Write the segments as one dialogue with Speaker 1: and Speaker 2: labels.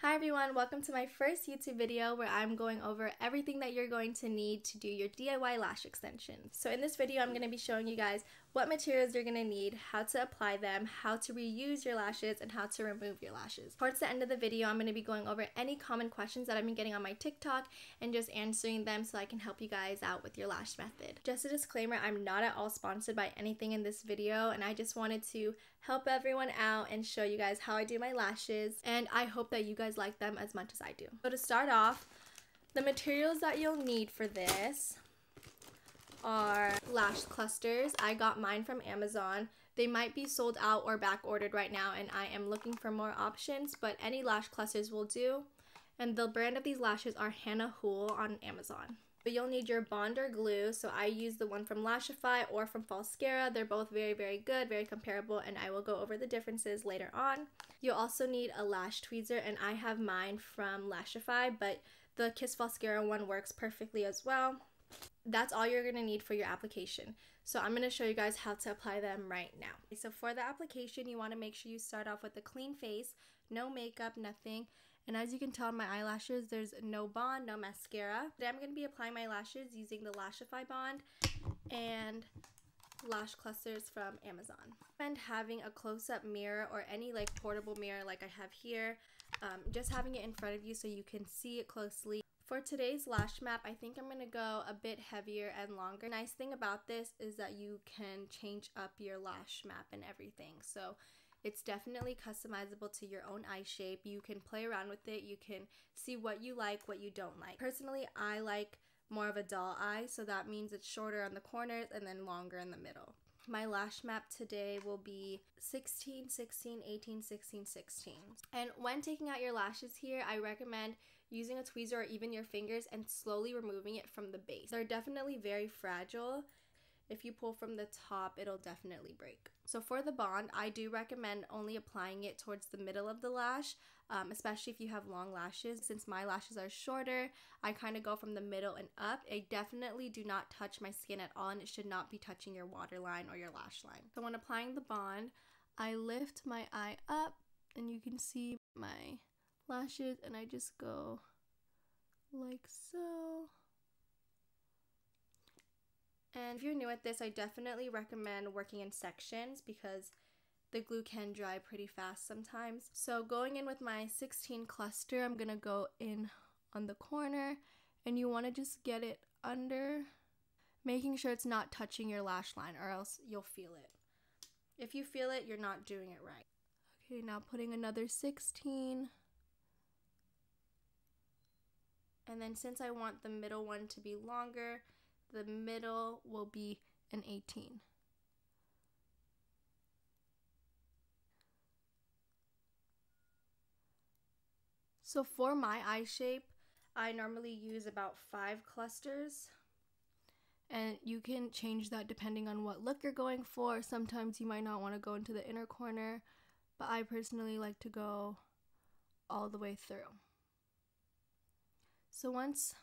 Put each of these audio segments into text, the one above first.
Speaker 1: Hi everyone, welcome to my first YouTube video where I'm going over everything that you're going to need to do your DIY lash extensions. So in this video, I'm going to be showing you guys what materials you're going to need, how to apply them, how to reuse your lashes, and how to remove your lashes. Towards the end of the video, I'm going to be going over any common questions that I've been getting on my TikTok and just answering them so I can help you guys out with your lash method. Just a disclaimer, I'm not at all sponsored by anything in this video, and I just wanted to help everyone out and show you guys how I do my lashes, and I hope that you guys like them as much as I do. So to start off, the materials that you'll need for this are lash clusters. I got mine from Amazon. They might be sold out or back ordered right now, and I am looking for more options, but any lash clusters will do. And the brand of these lashes are Hannah Hool on Amazon. But you'll need your bond or glue, so I use the one from Lashify or from Falscara. They're both very, very good, very comparable, and I will go over the differences later on. You'll also need a lash tweezer, and I have mine from Lashify, but the Kiss Falscara one works perfectly as well. That's all you're going to need for your application. So I'm going to show you guys how to apply them right now. So for the application, you want to make sure you start off with a clean face, no makeup, nothing. And as you can tell on my eyelashes, there's no bond, no mascara. Today I'm going to be applying my lashes using the Lashify bond and lash clusters from Amazon. And having a close-up mirror or any like portable mirror like I have here, just having it in front of you so you can see it closely. For today's lash map, I think I'm going to go a bit heavier and longer. The nice thing about this is that you can change up your lash map and everything. So it's definitely customizable to your own eye shape. You can play around with it. You can see what you like, what you don't like. Personally, I like more of a doll eye, so that means it's shorter on the corners and then longer in the middle. My lash map today will be 16, 16, 18, 16, 16. And when taking out your lashes here, I recommend using a tweezer or even your fingers and slowly removing it from the base. They're definitely very fragile. If you pull from the top, it'll definitely break. So for the bond, I do recommend only applying it towards the middle of the lash, especially if you have long lashes. Since my lashes are shorter, I kind of go from the middle and up. I definitely do not touch my skin at all, and it should not be touching your waterline or your lash line. So when applying the bond, I lift my eye up, and you can see my lashes, and I just go like so. And if you're new at this, I definitely recommend working in sections because the glue can dry pretty fast sometimes. So going in with my 16 cluster, I'm going to go in on the corner, and you want to just get it under, making sure it's not touching your lash line or else you'll feel it. If you feel it, you're not doing it right. Okay, now putting another 16. And then since I want the middle one to be longer, the middle will be an 18. So for my eye shape, I normally use about 5 clusters. And you can change that depending on what look you're going for. Sometimes you might not want to go into the inner corner, but I personally like to go all the way through. So once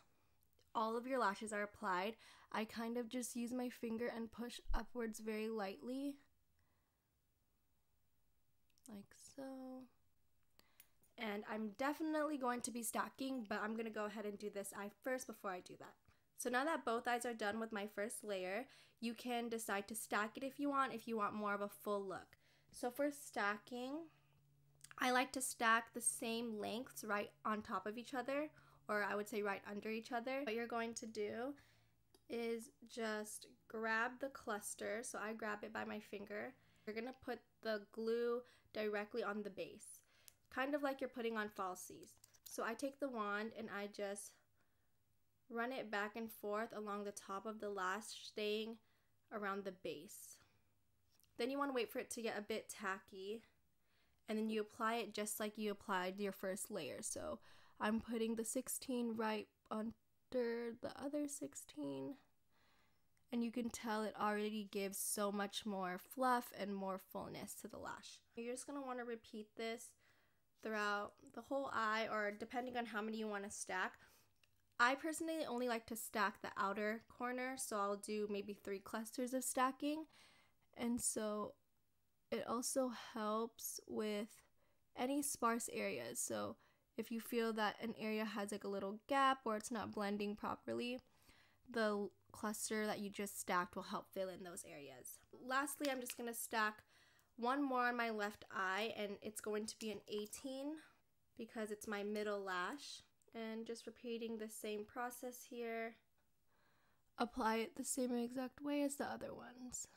Speaker 1: all of your lashes are applied, I kind of just use my finger and push upwards very lightly, like so. And I'm definitely going to be stacking, but I'm going to go ahead and do this eye first before I do that. So now that both eyes are done with my first layer, you can decide to stack it if you want more of a full look. So for stacking, I like to stack the same lengths right on top of each other, or I would say right under each other. What you're going to do is just grab the cluster. So I grab it by my finger. You're going to put the glue directly on the base, kind of like you're putting on falsies. So I take the wand and I just run it back and forth along the top of the lash, staying around the base. Then you want to wait for it to get a bit tacky, and then you apply it just like you applied your first layer. So I'm putting the 16 right under the other 16, and you can tell it already gives so much more fluff and more fullness to the lash. You're just going to want to repeat this throughout the whole eye, or depending on how many you want to stack. I personally only like to stack the outer corner, so I'll do maybe 3 clusters of stacking, and so it also helps with any sparse areas. So if you feel that an area has like a little gap or it's not blending properly, the cluster that you just stacked will help fill in those areas. Lastly, I'm just going to stack one more on my left eye, and it's going to be an 18 because it's my middle lash. And just repeating the same process here. Apply it the same exact way as the other ones.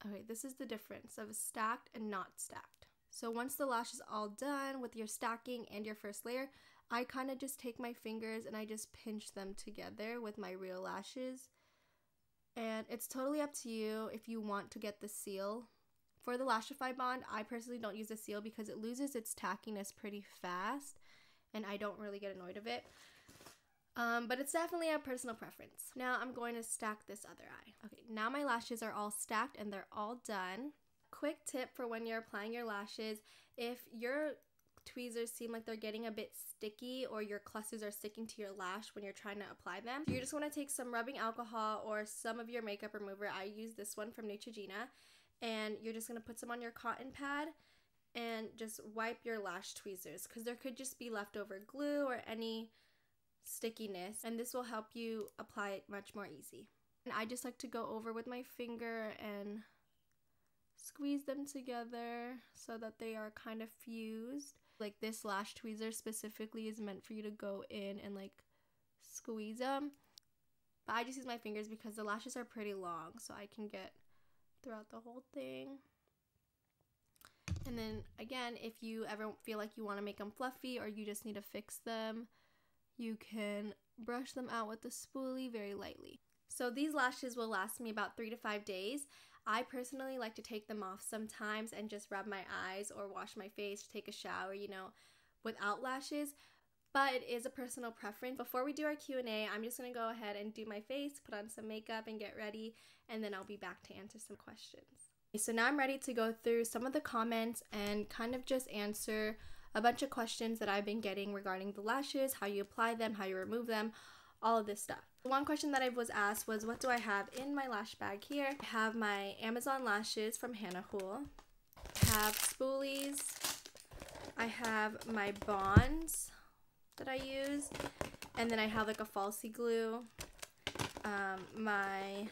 Speaker 1: Okay, this is the difference of stacked and not stacked. So once the lash is all done with your stacking and your first layer, I kind of just take my fingers and I just pinch them together with my real lashes. And it's totally up to you if you want to get the seal. For the Lashify Bond, I personally don't use a seal because it loses its tackiness pretty fast and I don't really get annoyed of it. But it's definitely a personal preference. Now I'm going to stack this other eye. Okay, now my lashes are all stacked and they're all done. Quick tip for when you're applying your lashes: if your tweezers seem like they're getting a bit sticky or your clusters are sticking to your lash when you're trying to apply them, you just want to take some rubbing alcohol or some of your makeup remover. I use this one from Neutrogena, and you're just going to put some on your cotton pad and just wipe your lash tweezers because there could just be leftover glue or any stickiness, and this will help you apply it much more easy. And I just like to go over with my finger and squeeze them together so that they are kind of fused. Like this lash tweezer specifically is meant for you to go in and like squeeze them, but I just use my fingers because the lashes are pretty long, so I can get throughout the whole thing. And then again, if you ever feel like you want to make them fluffy or you just need to fix them, you can brush them out with the spoolie very lightly. So these lashes will last me about 3 to 5 days. I personally like to take them off sometimes and just rub my eyes or wash my face, take a shower, you know, without lashes. But it is a personal preference. Before we do our Q&A, I'm just going to go ahead and do my face, put on some makeup and get ready, and then I'll be back to answer some questions. So now I'm ready to go through some of the comments and kind of just answer a bunch of questions that I've been getting regarding the lashes, how you apply them, how you remove them, all of this stuff. One question that I was asked was, what do I have in my lash bag here? I have my Amazon lashes from Hannah Hool. I have spoolies. I have my bonds that I use. And then I have like a falsie glue, my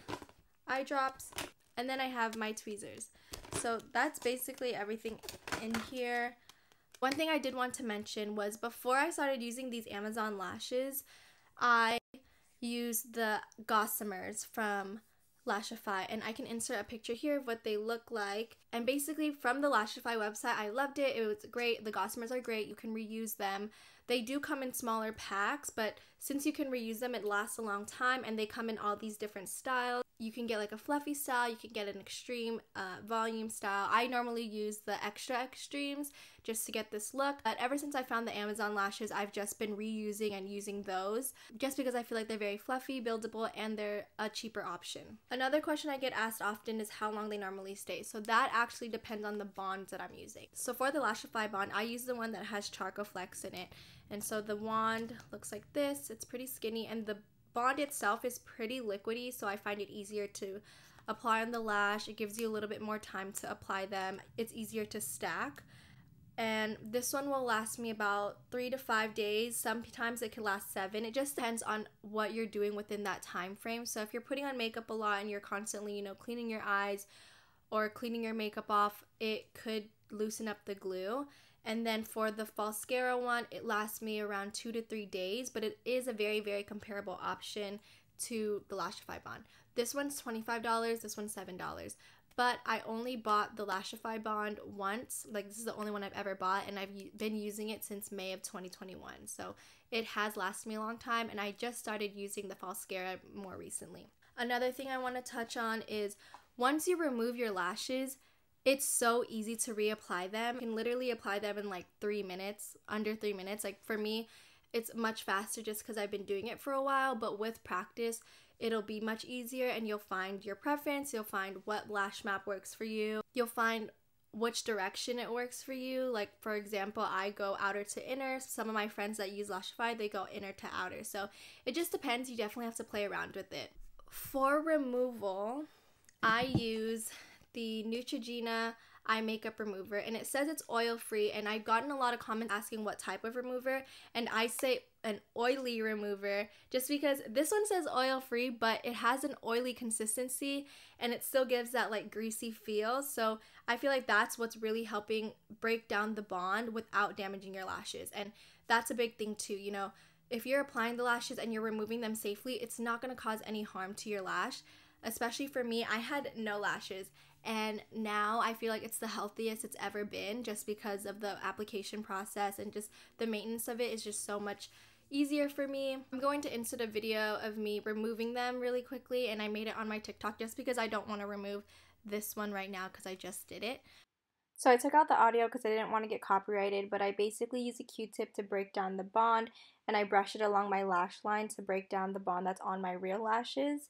Speaker 1: eye drops, and then I have my tweezers. So that's basically everything in here. One thing I did want to mention was before I started using these Amazon lashes, I used the Gossomers from Lashify, and I can insert a picture here of what they look like. And basically from the Lashify website, I loved it. It was great. The Gossomers are great. You can reuse them. They do come in smaller packs, but since you can reuse them, it lasts a long time, and they come in all these different styles. You can get like a fluffy style, you can get an extreme volume style. I normally use the extra extremes just to get this look, but ever since I found the Amazon lashes, I've just been reusing and using those just because I feel like they're very fluffy, buildable, and they're a cheaper option. Another question I get asked often is how long they normally stay. So that actually depends on the bonds that I'm using. So for the Lashify bond, I use the one that has Charcoal Flex in it. And so the wand looks like this. It's pretty skinny, and the bond itself is pretty liquidy, so I find it easier to apply on the lash. It gives you a little bit more time to apply them. It's easier to stack. And this one will last me about 3 to 5 days. Sometimes it can last 7. It just depends on what you're doing within that time frame. So if you're putting on makeup a lot and you're constantly, you know, cleaning your eyes or cleaning your makeup off, it could loosen up the glue. And then for the Falscara one, it lasts me around 2 to 3 days, but it is a very, very comparable option to the Lashify bond. This one's $25, this one's $7. But I only bought the Lashify bond once. Like, this is the only one I've ever bought, and I've been using it since May of 2021. So it has lasted me a long time, and I just started using the Falscara more recently. Another thing I want to touch on is once you remove your lashes, it's so easy to reapply them. You can literally apply them in like 3 minutes, under 3 minutes. Like for me, it's much faster just because I've been doing it for a while, but with practice, it'll be much easier, and you'll find your preference. You'll find what lash map works for you. You'll find which direction it works for you. Like for example, I go outer to inner. Some of my friends that use Lashify, they go inner to outer. So it just depends. You definitely have to play around with it. For removal, I use the Neutrogena eye makeup remover, and it says it's oil free, and I've gotten a lot of comments asking what type of remover, and I say an oily remover just because this one says oil free, but it has an oily consistency and it still gives that like greasy feel. So I feel like that's what's really helping break down the bond without damaging your lashes. And that's a big thing too, you know, if you're applying the lashes and you're removing them safely, it's not going to cause any harm to your lash. Especially for me, I had no lashes, and now I feel like it's the healthiest it's ever been just because of the application process, and just the maintenance of it is just so much easier for me. I'm going to insert a video of me removing them really quickly, and I made it on my TikTok just because I don't want to remove this one right now because I just did it. So I took out the audio because I didn't want to get copyrighted, but I basically use a Q-tip to break down the bond, and I brush it along my lash line to break down the bond that's on my real lashes.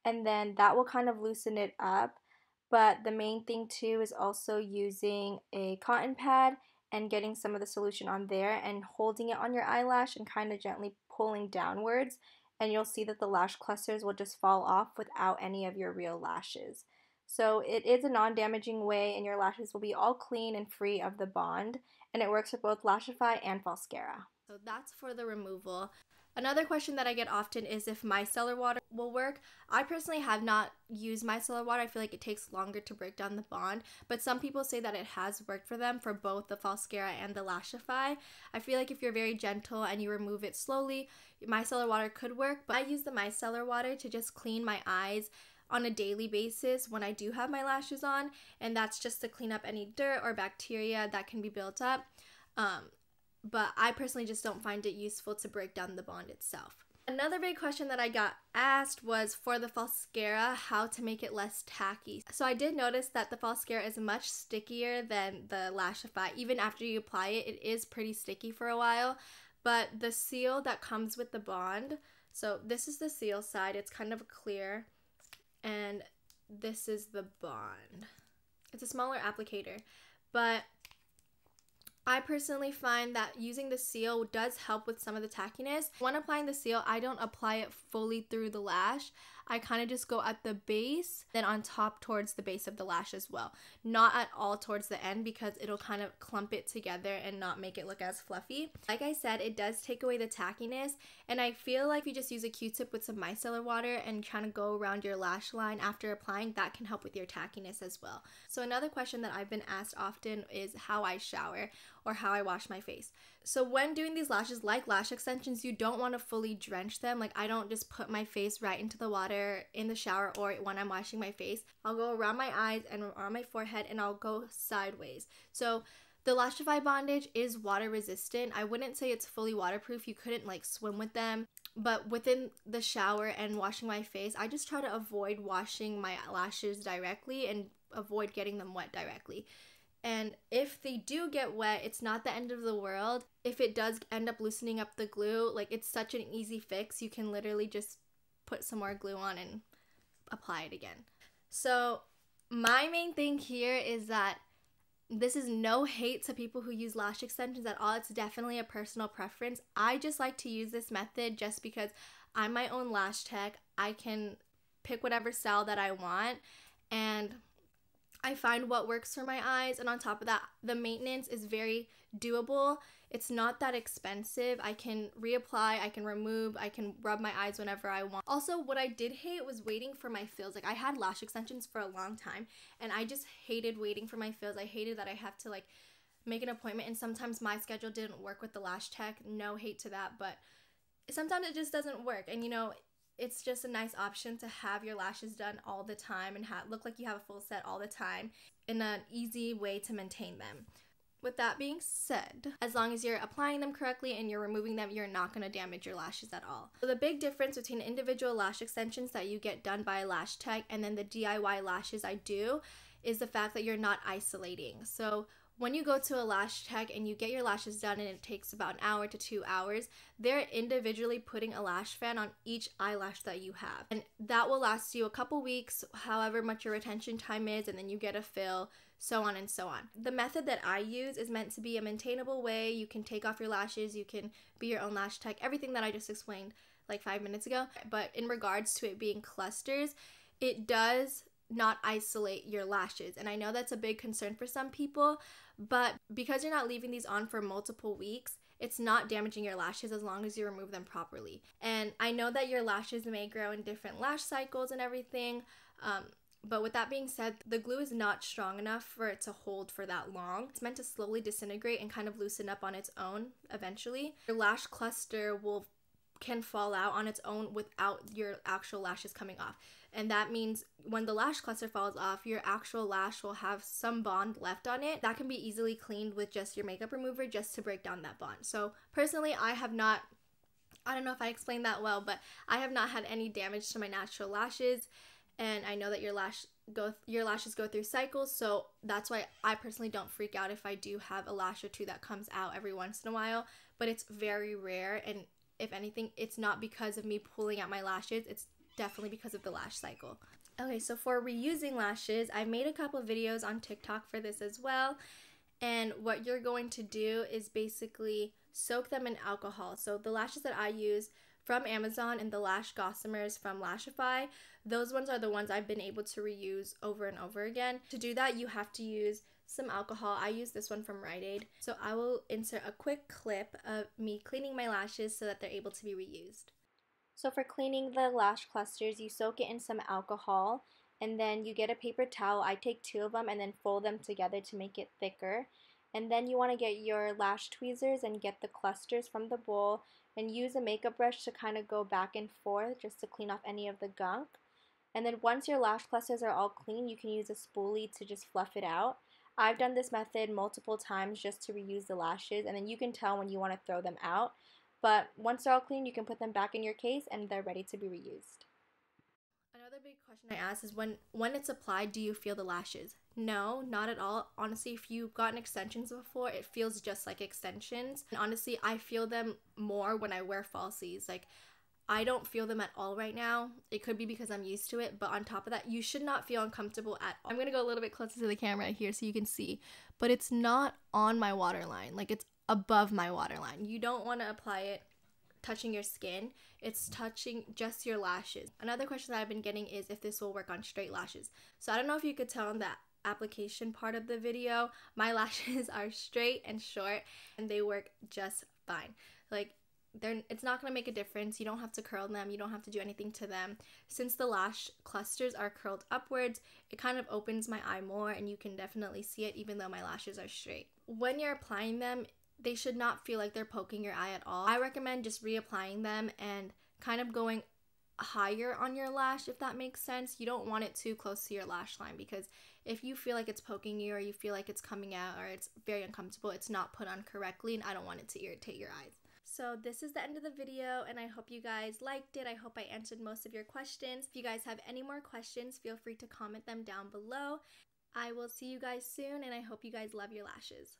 Speaker 1: And then that will kind of loosen it up. But the main thing too is also using a cotton pad and getting some of the solution on there and holding it on your eyelash and kind of gently pulling downwards, and you'll see that the lash clusters will just fall off without any of your real lashes. So it is a non-damaging way, and your lashes will be all clean and free of the bond, and it works for both Lashify and Falscara. So that's for the removal. Another question that I get often is if micellar water will work. I personally have not used micellar water. I feel like it takes longer to break down the bond, but some people say that it has worked for them for both the Falscara and the Lashify. I feel like if you're very gentle and you remove it slowly, micellar water could work, but I use the micellar water to just clean my eyes on a daily basis when I do have my lashes on, and that's just to clean up any dirt or bacteria that can be built up. But I personally just don't find it useful to break down the bond itself. Another big question that I got asked was for the Falscara, how to make it less tacky. So I did notice that the Falscara is much stickier than the Lashify. Even after you apply it, it is pretty sticky for a while. But the seal that comes with the bond, so this is the seal side, it's kind of clear, and this is the bond. It's a smaller applicator, but I personally find that using the seal does help with some of the tackiness. When applying the seal, I don't apply it fully through the lash. I kind of just go at the base, then on top towards the base of the lash as well. Not at all towards the end because it'll kind of clump it together and not make it look as fluffy. Like I said, it does take away the tackiness, and I feel like if you just use a Q-tip with some micellar water and kind of go around your lash line after applying, that can help with your tackiness as well. So another question that I've been asked often is how I shower or how I wash my face. So when doing these lashes, like lash extensions, you don't want to fully drench them. Like I don't just put my face right into the water in the shower or when I'm washing my face. I'll go around my eyes and around my forehead, and I'll go sideways. So the Lashify bondage is water resistant. I wouldn't say it's fully waterproof. You couldn't like swim with them. But within the shower and washing my face, I just try to avoid washing my lashes directly and avoid getting them wet directly. And if they do get wet, it's not the end of the world. If it does end up loosening up the glue, like it's such an easy fix. You can literally just put some more glue on and apply it again. So my main thing here is that this is no hate to people who use lash extensions at all. It's definitely a personal preference. I just like to use this method just because I'm my own lash tech. I can pick whatever style that I want, and I find what works for my eyes. And on top of that, the maintenance is very doable. It's not that expensive. I can reapply, I can remove, I can rub my eyes whenever I want. Also, what I did hate was waiting for my fills. Like I had lash extensions for a long time, and I just hated waiting for my fills. I hated that I have to like make an appointment, and sometimes my schedule didn't work with the lash tech. No hate to that, but sometimes it just doesn't work. And you know, it's just a nice option to have your lashes done all the time and look like you have a full set all the time, in an easy way to maintain them. With that being said, as long as you're applying them correctly and you're removing them, you're not going to damage your lashes at all. So the big difference between individual lash extensions that you get done by a lash tech and then the DIY lashes I do is the fact that you're not isolating. So when you go to a lash tech and you get your lashes done and it takes about an hour to 2 hours, they're individually putting a lash fan on each eyelash that you have. And that will last you a couple weeks, however much your retention time is, and then you get a fill, so on and so on. The method that I use is meant to be a maintainable way. You can take off your lashes, you can be your own lash tech, everything that I just explained like 5 minutes ago. But in regards to it being clusters, it does not isolate your lashes. And I know that's a big concern for some people, but because you're not leaving these on for multiple weeks, it's not damaging your lashes as long as you remove them properly. And I know that your lashes may grow in different lash cycles and everything, but with that being said, the glue is not strong enough for it to hold for that long. It's meant to slowly disintegrate and kind of loosen up on its own eventually. Your lash cluster can fall out on its own without your actual lashes coming off. And that means when the lash cluster falls off, your actual lash will have some bond left on it. That can be easily cleaned with just your makeup remover just to break down that bond. So personally, I don't know if I explained that well, but I have not had any damage to my natural lashes. And I know that your lashes go through cycles, so that's why I personally don't freak out if I do have a lash or two that comes out every once in a while, but it's very rare, and if anything, it's not because of me pulling out my lashes, it's definitely because of the lash cycle. Okay, so for reusing lashes, I've made a couple videos on TikTok for this as well, and what you're going to do is basically soak them in alcohol. So the lashes that I use from Amazon and the lash gossamers from Lashify, those ones are the ones I've been able to reuse over and over again. To do that, you have to use some alcohol. I use this one from Rite Aid. So I will insert a quick clip of me cleaning my lashes so that they're able to be reused. So for cleaning the lash clusters, you soak it in some alcohol, and then you get a paper towel. I take 2 of them and then fold them together to make it thicker. And then you want to get your lash tweezers and get the clusters from the bowl and use a makeup brush to kind of go back and forth just to clean off any of the gunk. And then once your lash clusters are all clean, you can use a spoolie to just fluff it out. I've done this method multiple times just to reuse the lashes, and then you can tell when you want to throw them out. But once they're all clean, you can put them back in your case and they're ready to be reused. Another big question I ask is when it's applied, do you feel the lashes? No, not at all. Honestly, if you've gotten extensions before, it feels just like extensions. And honestly, I feel them more when I wear falsies. Like, I don't feel them at all right now. It could be because I'm used to it, but on top of that, you should not feel uncomfortable at all. I'm gonna go a little bit closer to the camera here so you can see, but it's not on my waterline. Like, it's above my waterline. You don't want to apply it touching your skin. It's touching just your lashes. Another question that I've been getting is if this will work on straight lashes. So I don't know if you could tell in that application part of the video, my lashes are straight and short and they work just fine. Like, it's not going to make a difference. You don't have to curl them. You don't have to do anything to them. Since the lash clusters are curled upwards, it kind of opens my eye more and you can definitely see it even though my lashes are straight. When you're applying them, they should not feel like they're poking your eye at all. I recommend just reapplying them and kind of going higher on your lash, if that makes sense. You don't want it too close to your lash line, because if you feel like it's poking you or you feel like it's coming out or it's very uncomfortable, it's not put on correctly, and I don't want it to irritate your eyes. So this is the end of the video, and I hope you guys liked it. I hope I answered most of your questions. If you guys have any more questions, feel free to comment them down below. I will see you guys soon, and I hope you guys love your lashes.